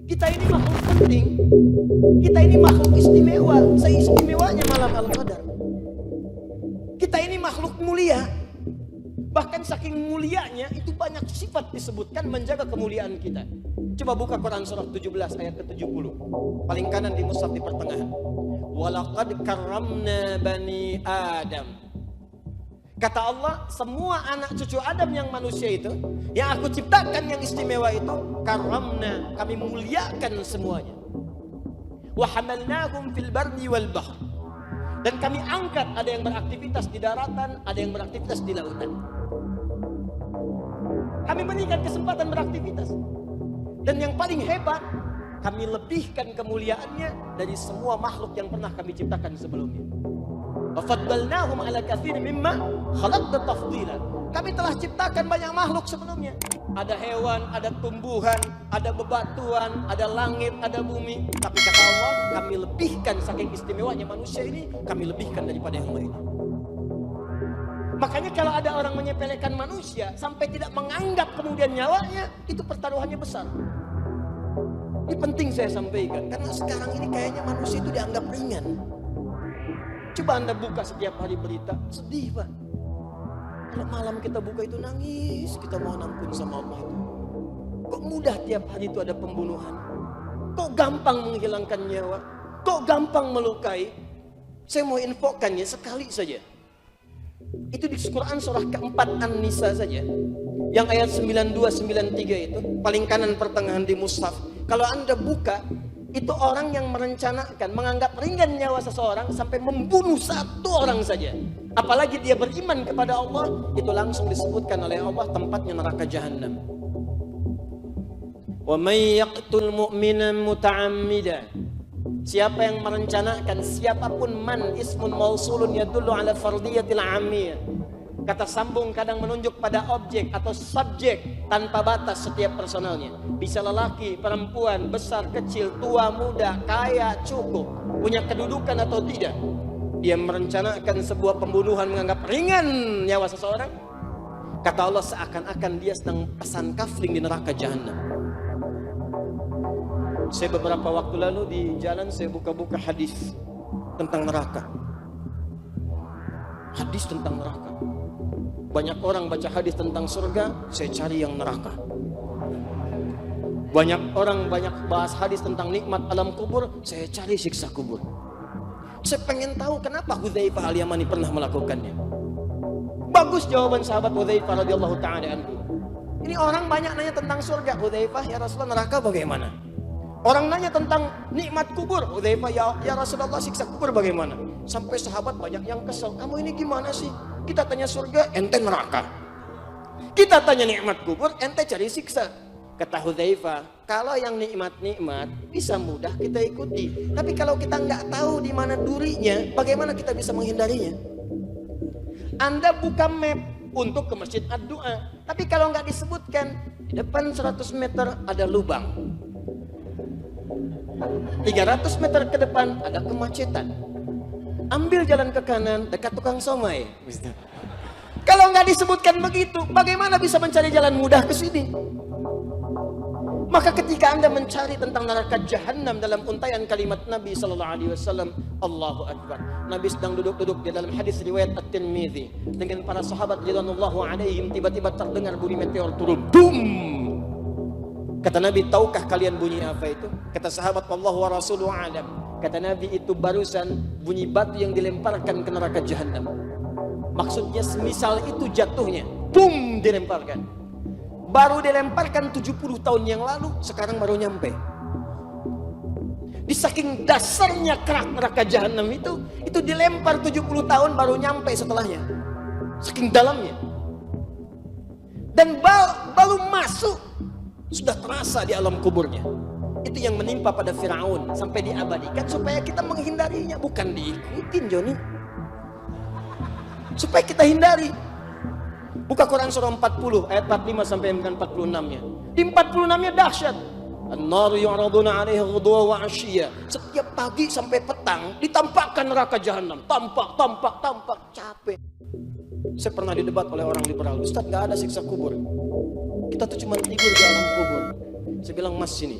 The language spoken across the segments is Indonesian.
Kita ini makhluk penting. Kita ini makhluk istimewa. Seistimewanya malam Al-Qadar. Kita ini makhluk mulia. Bahkan saking mulianya itu banyak sifat disebutkan menjaga kemuliaan kita. Coba buka Quran surah 17 ayat ke-70. Paling kanan di mushaf di pertengahan. Walaqad karramna bani Adam. Kata Allah, semua anak cucu Adam yang manusia itu, yang aku ciptakan yang istimewa itu, karramna, kami muliakan semuanya. Wa hamalnahum fil barri wal bahr. Dan kami angkat, ada yang beraktivitas di daratan, ada yang beraktivitas di lautan. Kami berikan kesempatan beraktivitas. Dan yang paling hebat, kami lebihkan kemuliaannya dari semua makhluk yang pernah kami ciptakan sebelumnya. Wa faddalnahum ala katsirin mimma khalaqna tafdila. Kami telah ciptakan banyak makhluk sebelumnya. Ada hewan, ada tumbuhan, ada bebatuan, ada langit, ada bumi. Tapi kata Allah, kami lebihkan saking istimewanya manusia ini, kami lebihkan daripada yang lain. Makanya kalau ada orang menyepelekan manusia sampai tidak menganggap kemudian nyawanya, itu pertaruhannya besar. Ini penting saya sampaikan, karena sekarang ini kayaknya manusia itu dianggap ringan. Coba Anda buka setiap hari berita, sedih Pak. Kalau malam kita buka itu nangis, kita mohon ampun sama Allah itu. Kok mudah tiap hari itu ada pembunuhan? Kok gampang menghilangkan nyawa? Kok gampang melukai? Saya mau infokan ya sekali saja. Itu di Quran surah keempat An-Nisa saja. Yang ayat 92-93 itu, paling kanan pertengahan di mushaf. Kalau Anda buka, itu orang yang merencanakan, menganggap ringan nyawa seseorang sampai membunuh satu orang saja. Apalagi dia beriman kepada Allah, itu langsung disebutkan oleh Allah tempatnya neraka jahanam. Wa may yaqtul mu'mina muta'ammidan. Siapa yang merencanakan, siapapun, man ismun mausulun yadullu ala fardiyatil amiyah. Kata sambung kadang menunjuk pada objek atau subjek tanpa batas setiap personalnya. Bisa lelaki, perempuan, besar, kecil, tua, muda, kaya, cukup, punya kedudukan atau tidak. Dia merencanakan sebuah pembunuhan menganggap ringan nyawa seseorang. Kata Allah seakan-akan dia sedang pesan kafling di neraka jahanam. Saya beberapa waktu lalu di jalan saya buka-buka hadis tentang neraka. Hadis tentang neraka. Banyak orang baca hadis tentang surga, saya cari yang neraka. Banyak orang banyak bahas hadis tentang nikmat alam kubur, saya cari siksa kubur. Saya pengen tahu kenapa Hudzaifah al-Yamani pernah melakukannya. Bagus jawaban sahabat Hudzaifah radhiyallahu ta'ala anhu. Ini orang banyak nanya tentang surga, Hudzaifah ya Rasulullah, neraka bagaimana? Orang nanya tentang nikmat kubur, Hudzaifah ya Rasulullah, siksa kubur bagaimana? Sampai sahabat banyak yang kesel, kamu ini gimana sih? Kita tanya surga, ente neraka. Kita tanya nikmat kubur, ente cari siksa. Kata Hudzaifah, kalau yang nikmat-nikmat bisa mudah kita ikuti. Tapi kalau kita nggak tahu di mana durinya, bagaimana kita bisa menghindarinya? Anda buka map untuk ke Masjid Ad-Du'a, tapi kalau nggak disebutkan, di depan 100 meter ada lubang. 300 meter ke depan ada kemacetan. Ambil jalan ke kanan dekat tukang somai. Kalau nggak disebutkan begitu, bagaimana bisa mencari jalan mudah ke sini? Maka ketika Anda mencari tentang neraka jahanam dalam untaian kalimat Nabi sallallahu alaihi wasallam, Allahu Akbar. Nabi sedang duduk-duduk di dalam hadis riwayat At-Tirmidzi dengan para sahabat radhiyallahu alaihim, tiba-tiba terdengar bunyi meteor turun. Dum. Kata Nabi, tahukah kalian bunyi apa itu? Kata sahabat, Allahu wa rasuluhu alam. Kata Nabi, itu barusan bunyi batu yang dilemparkan ke neraka jahanam. Maksudnya semisal itu jatuhnya, bum, dilemparkan. Baru dilemparkan 70 tahun yang lalu, sekarang baru nyampe. Di saking dasarnya kerak neraka jahanam itu dilempar 70 tahun baru nyampe setelahnya. Saking dalamnya. Dan baru masuk sudah terasa di alam kuburnya. Itu yang menimpa pada Firaun sampai diabadikan supaya kita menghindarinya, bukan diikutin, Joni. Supaya kita hindari. Buka Quran surah 40 ayat 45 sampai 46-nya. Di 46-nya dahsyat. An-naru yu'raduna 'alaiha ghudwa wa 'ashiyya. Setiap pagi sampai petang ditampakkan neraka jahanam. Tampak, capek. Saya pernah didebat oleh orang liberal, Ustaz, nggak ada siksa kubur. Kita tuh cuma tidur di alam kubur. Saya bilang, Mas, sini.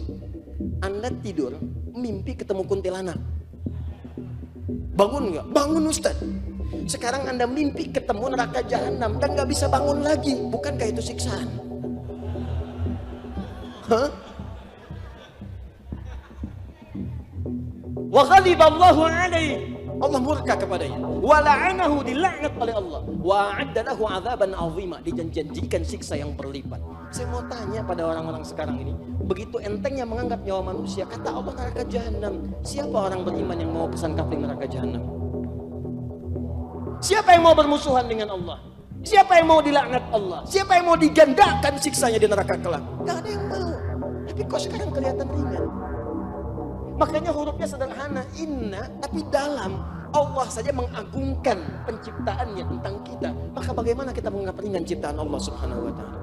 Anda tidur, mimpi ketemu kuntilanak. Bangun nggak? Bangun Ustaz. Sekarang Anda mimpi ketemu neraka jahanam dan nggak bisa bangun lagi. Bukankah itu siksaan? Hah? Wa ghadiballahu alaihi. Allah murka kepadanya. Wa la'anahu, dilaknat oleh Allah. Wa a'adda lahu 'adzaban 'azima, dijanjikan siksa yang berlipat. Saya mau tanya pada orang-orang sekarang ini, begitu entengnya menganggap nyawa manusia, kata Allah neraka jahanam. Siapa orang beriman yang mau pesan kapling neraka jahanam? Siapa yang mau bermusuhan dengan Allah? Siapa yang mau dilaknat Allah? Siapa yang mau digandakan siksanya di neraka kelak? Gak ada yang mau. Tapi kok sekarang kelihatan ringan? Makanya hurufnya sederhana, inna, tapi dalam. Allah saja mengagungkan penciptaannya tentang kita. Maka bagaimana kita menganggap ringan ciptaan Allah Subhanahu wa ta'ala?